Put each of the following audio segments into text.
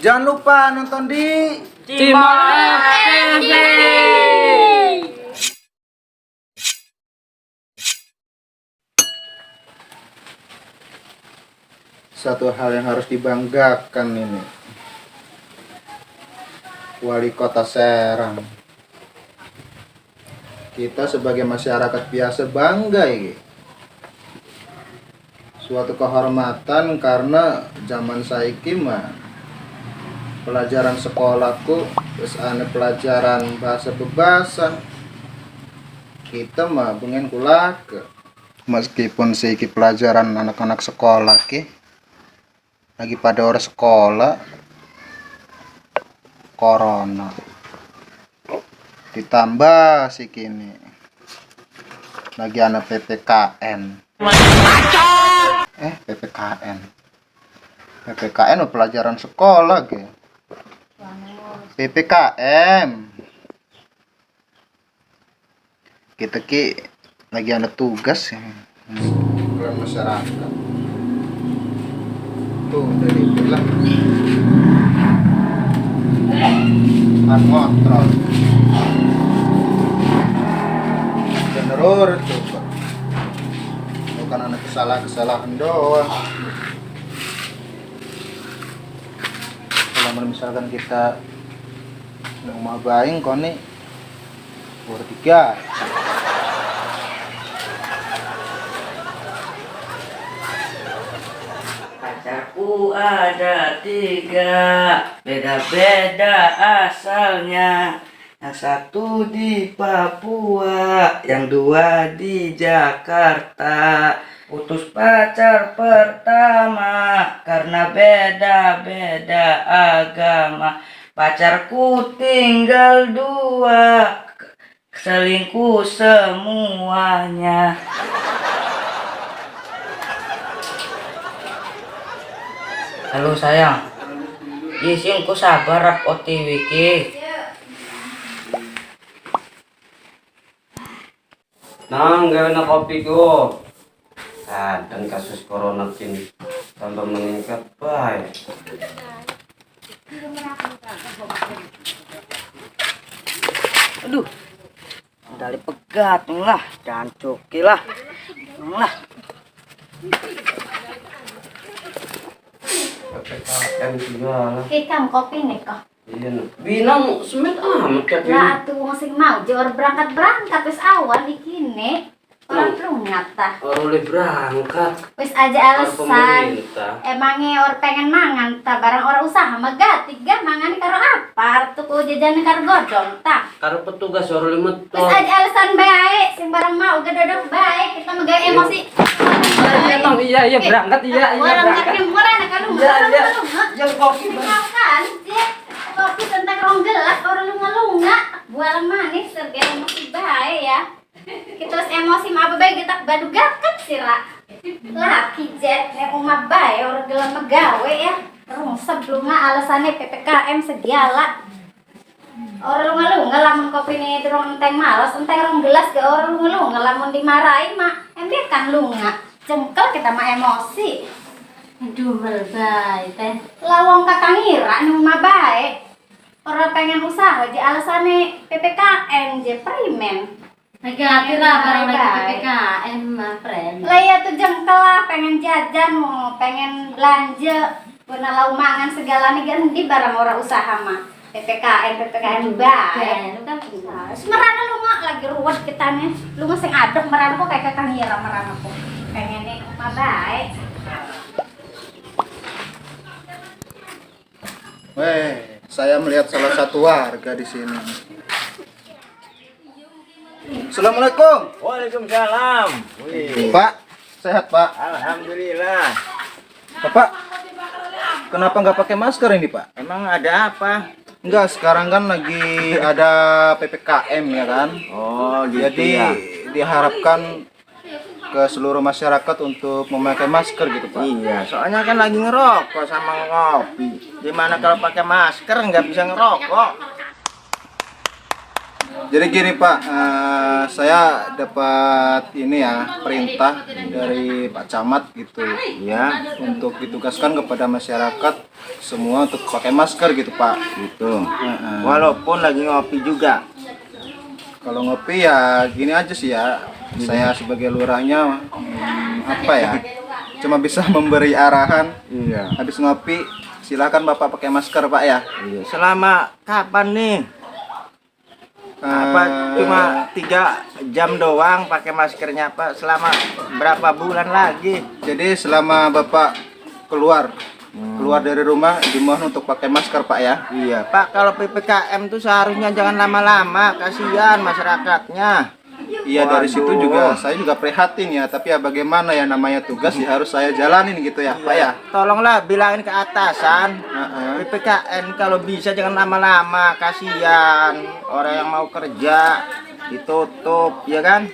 Jangan lupa nonton di Cimoh TV. satu hal yang harus dibanggakan ini. Wali Kota Serang. Kita sebagai masyarakat biasa bangga ini. Suatu kehormatan karena zaman saiki mah pelajaran sekolahku terus ane pelajaran bahasa bebasan. Kita mah pengen kulake. Meskipun saiki pelajaran anak-anak sekolah ki lagi pada orang sekolah corona ditambah sih kini lagi anak PPKN PPKN pelajaran sekolah ke PPKM kita ki lagi ada tugas ya peran masyarakat tuh dari bilang kontrol bener coba bukan anak kesalahan doang. Kalau misalkan kita mau mabaing koni bertiga Pacarku ada 3, beda-beda asalnya. Yang satu di Papua, yang 2 di Jakarta. Putus pacar pertama karena beda-beda agama. Pacarku tinggal 2, selingkuh semuanya. Halo sayang, isingku sabar rap OTW ki. Nang gak na kopi ko. Dan kasus corona kini tambah meningkat baik. Aduh, dari pegat lah, dan cuki lah. PPKM segala. Ikam kopi nih kok. Iya, binang semet amat kan. Lah tuh masih mau jor berangkat wis awal dikini. Orang belum nyata. Orang boleh berangkat. Wis aja alasan. Emangnya Orang pengen mangan ta barang orang usaha megati ga mangan karo apa? Tuku jajan karo godong ta. karo petugas orang limut. Wis aja alasan baik sing barang mau gedodok baik kita megawe emosi. Iya berangkat iya berangkat. Orang kalau iya. Yang kopi kan kopi tentang rong gelas orang lunga-lunga buah manis serga emosi baik ya. Kita emosi mah apa baik kita badugakan sih laki jet nek umah bae orang gelam megawe ya terus sebelumnya alasannya PPKM segala orang lunga-lunga lamun kopi ini terus enteng malas enteng rong gelas ke orang lunga-lunga lamun dimarahin mah ember kan lunga jengkel kita mah emosi aduh bae teh lawang kakang ira nih umah bae orang pengen usaha aja alasannya PPKM je primen Hati lah barang lagi PPKM mah friend. Lah ya tuh jengkel lah pengen jajan mau pengen belanja bener lau mangan segala nih kan di barang orang usaha mah PPKM baik Kan semerana lu mah lagi ruwet kita nih lu mah sing adek merana kok kayak kakang Ira merana kok pengen nih mah baik saya melihat salah satu warga di sini. Assalamualaikum. Waalaikumsalam. Wih. Pak, sehat Pak? Alhamdulillah. Bapak, kenapa nggak pakai masker ini Pak? Emang ada apa? Enggak, sekarang kan lagi ada PPKM ya kan? Oh, gitu Jadi ya. diharapkan ke seluruh masyarakat untuk memakai masker gitu Pak. Iya, soalnya kan lagi ngerokok sama ngopi. Gimana kalau pakai masker nggak bisa ngerokok? Jadi gini Pak, saya dapat ini ya perintah dari Pak Camat gitu Ya, untuk ditugaskan kepada masyarakat semua untuk pakai masker gitu Pak. gitu. Heeh. Walaupun lagi ngopi juga. Kalau ngopi ya gini aja sih ya, saya sebagai lurahnya apa ya, cuma bisa memberi arahan. Iya. Habis ngopi silakan Bapak pakai masker Pak ya. Iya. Selama kapan nih? Apa cuma 3 jam doang pakai maskernya Pak? Selama berapa bulan lagi? Jadi selama Bapak keluar dari rumah dimohon untuk pakai masker Pak ya. Iya Pak, kalau PPKM tuh seharusnya jangan lama-lama, kasihan masyarakatnya. Iya dari situ Waduh. juga saya juga prihatin ya, tapi ya bagaimana ya namanya tugas ya harus saya jalanin gitu ya Pak ya. Tolonglah bilangin ke atasan, Heeh. PPKM kalau bisa jangan lama-lama, kasihan orang yang mau kerja ditutup, ya kan?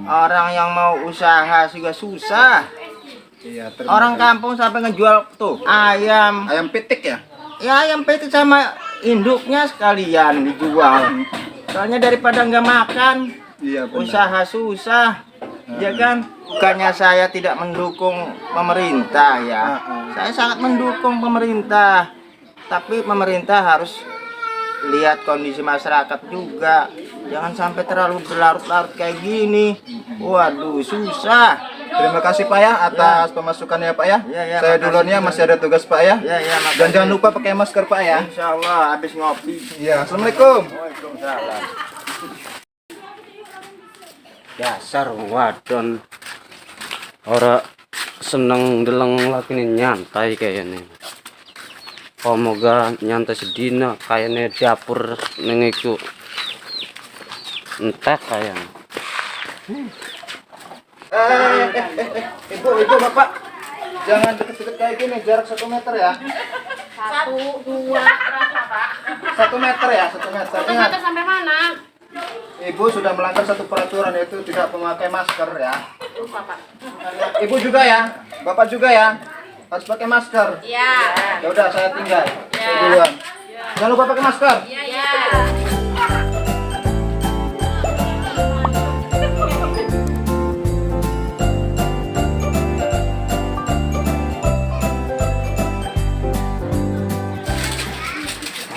Orang yang mau usaha juga susah. Iya, terima Orang kasih. kampung sampai ngejual tuh ayam, Ayam pitik ya. ya ayam petik sama induknya sekalian dijual. Soalnya daripada nggak makan, Iya benar. usaha susah, ya kan? Bukannya saya tidak mendukung pemerintah ya, saya sangat mendukung pemerintah, tapi pemerintah harus lihat kondisi masyarakat juga, jangan sampai terlalu berlarut-larut kayak gini. Waduh, susah. Terima kasih Pak ya atas pemasukannya Pak ya. Ya, ya, Saya makasih duluan ya, juga. masih ada tugas Pak ya. Ya, ya, Dan jangan lupa pakai masker Pak ya. Insya Allah habis ngopi. Iya, assalamualaikum. Waalaikumsalam. Dasar wadon. Ora seneng deleng laki ini nyantai kayaknya. Moga nyantai sedina kayaknya dapur nengiku. Entah kayaknya. Ibu Bapak. Jangan deket-deket kayak gini, jarak 1 meter ya. 1, 2, berapa Pak? 1 meter ya, 1 meter. Ingat, Sampai mana? Ibu sudah melanggar satu peraturan yaitu tidak memakai masker ya. Lupa Pak. Ibu juga ya, Bapak juga ya. Harus pakai masker. Iya. Ya udah saya tinggal. Saya duluan. Jangan lupa pakai masker. Iya.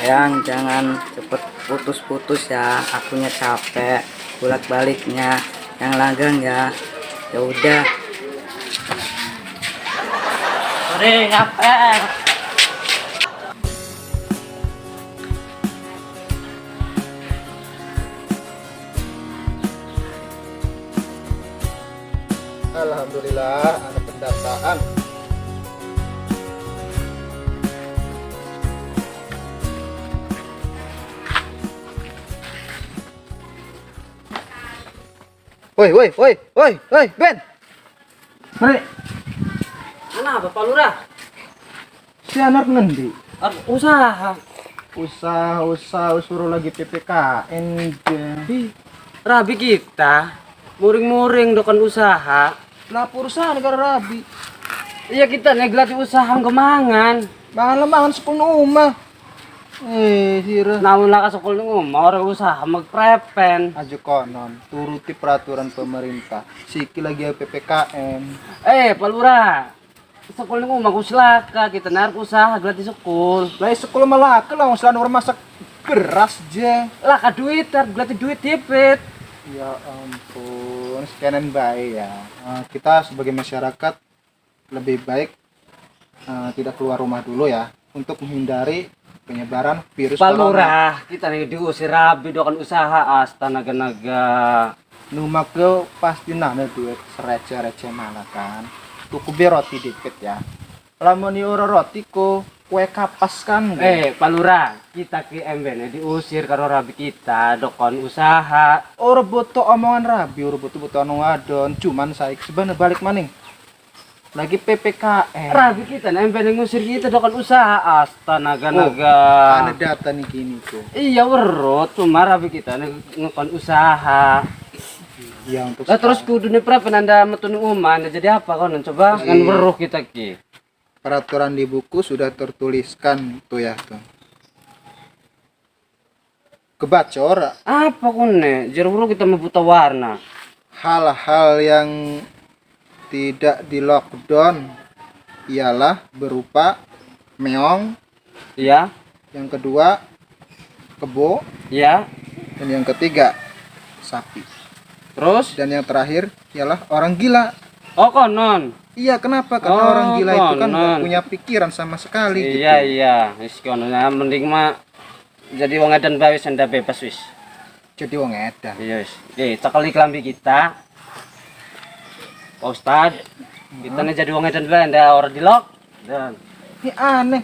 Sayang, jangan cepet putus-putus ya, akunya capek bolak-baliknya, yang langgang ya. Ya udah. Sore capek. Alhamdulillah ada pendataan. Woi, Ben. Mari, Mana Bapak Lurah? si anak ngendi? Usaha. Usaha suruh lagi PPKN je. Rabi kita. Muring-muring dokan usaha. Lapor usaha negara rabi. Iya kita neglati usaha gemangan. Mangan sepenuh rumah. Sira. Namun lah kasukul ngomong orang usaha magprepen. Aja konon, turuti peraturan pemerintah. Siki lagi PPKM. Pak Lurah. Sekul ngomong uslaka kita narik usaha gratis sekul. Lah sekolah malah lah usaha orang masak beras je. Lah ka duit gratis duit tipit. Ya ampun, sekianan baik ya. Kita sebagai masyarakat lebih baik tidak keluar rumah dulu ya untuk menghindari penyebaran virus Pak corona. Lurah, kita nih diusir rabi dokan usaha naga-naga. Numak yo pasti nana duit receh-receh malah kan. Tuku be roti dikit ya. Lamun yo roti ko kue kapas kan. Pak Lurah, kita ke MBN diusir karo rabi kita dokon usaha. Ora boto omongan rabi, ora boto anu ngadon, cuman saya sebenarnya balik maning. Lagi PPKM. Rabi kita nih MBN ngusir kita dokon usaha naga-naga. Ada data nih gini tuh. Iya werot, cuma rabi kita ngekon usaha. Ya untuk Lah terus kudu nih penanda metun uman jadi apa kau coba kan weruh kita ki. peraturan di buku sudah tertuliskan tuh ya tuh. kebacor. Apa kune? Jero kita membuta warna. Hal-hal yang tidak di lockdown ialah berupa meong, Iya, yang kedua kebo, iya. dan yang ketiga sapi, Terus? dan yang terakhir ialah orang gila. Oh konon. Iya, kenapa? Karena Oh, orang gila itu kan nggak konon. punya pikiran sama sekali gitu. Iya iya. Wis konon. Nah, mending mah jadi wong edan bae wis anda bebas wis. Jadi wong edan. Iya wis. Oke, cekali kelambi kita. Pak Ustad, kita nih jadi wong edan bae anda orang di lock. Dan Ini aneh.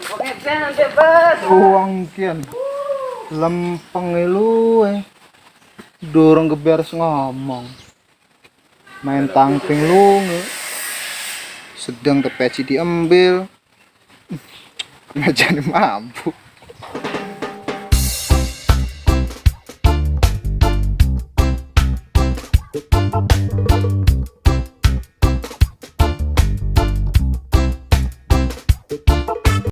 wong edan bebas. Uang kian lempeng lu dorong geberes ngomong main tangping lu sedang tepeci diambil nggak jadi mampu.